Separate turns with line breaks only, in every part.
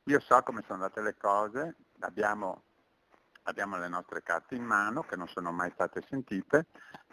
Io so come sono andate le cose, abbiamo le nostre carte in mano che non sono mai state sentite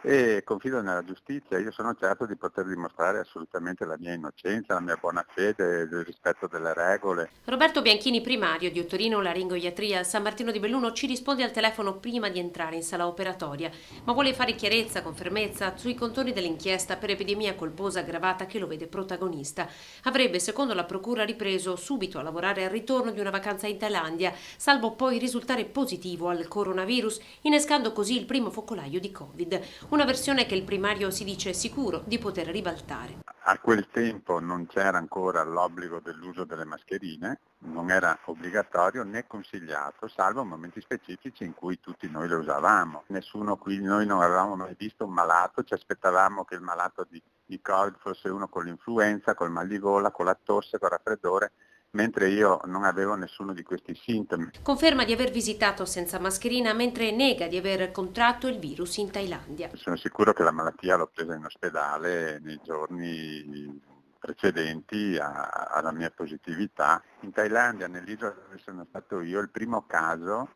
e confido nella giustizia. Io sono certo di poter dimostrare assolutamente la mia innocenza, la mia buona fede, il rispetto delle regole.
Roberto Bianchini, primario di otorinolaringoiatria San Martino di Belluno, ci risponde al telefono prima di entrare in sala operatoria, ma vuole fare chiarezza con fermezza sui contorni dell'inchiesta per epidemia colposa aggravata che lo vede protagonista. Avrebbe, secondo la procura, ripreso subito a lavorare al ritorno di una vacanza in Thailandia, salvo poi risultare positivo al coronavirus, innescando così il primo focolaio di Covid. Una versione che il primario si dice sicuro di poter ribaltare.
A quel tempo non c'era ancora l'obbligo dell'uso delle mascherine, non era obbligatorio né consigliato, salvo momenti specifici in cui tutti noi le usavamo. Nessuno qui, noi non avevamo mai visto un malato, ci aspettavamo che il malato di Covid fosse uno con l'influenza, col mal di gola, con la tosse, col raffreddore, mentre io non avevo nessuno di questi sintomi.
Conferma di aver visitato senza mascherina mentre nega di aver contratto il virus in Thailandia.
Sono sicuro che la malattia l'ho presa in ospedale nei giorni precedenti alla mia positività. In Thailandia, nell'isola dove sono stato io, il primo caso,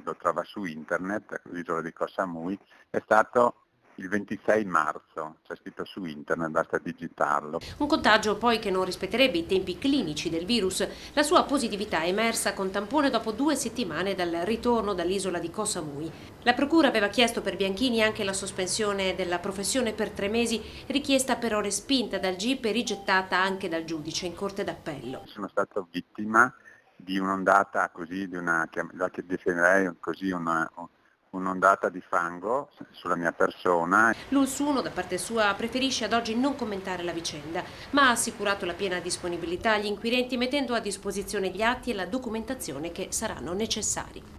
lo trova su internet, l'isola di Koh Samui, è stato il 26 marzo, c'è scritto su internet, basta digitarlo.
Un contagio poi che non rispetterebbe i tempi clinici del virus. La sua positività è emersa con tampone dopo 2 settimane dal ritorno dall'isola di Koh Samui. La procura aveva chiesto per Bianchini anche la sospensione della professione per 3 mesi, richiesta però respinta dal GIP e rigettata anche dal giudice in corte d'appello.
Sono stato vittima di un'ondata così, la che definirei così un'ondata di fango sulla mia persona.
L'Ulsuno, da parte sua, preferisce ad oggi non commentare la vicenda, ma ha assicurato la piena disponibilità agli inquirenti mettendo a disposizione gli atti e la documentazione che saranno necessari.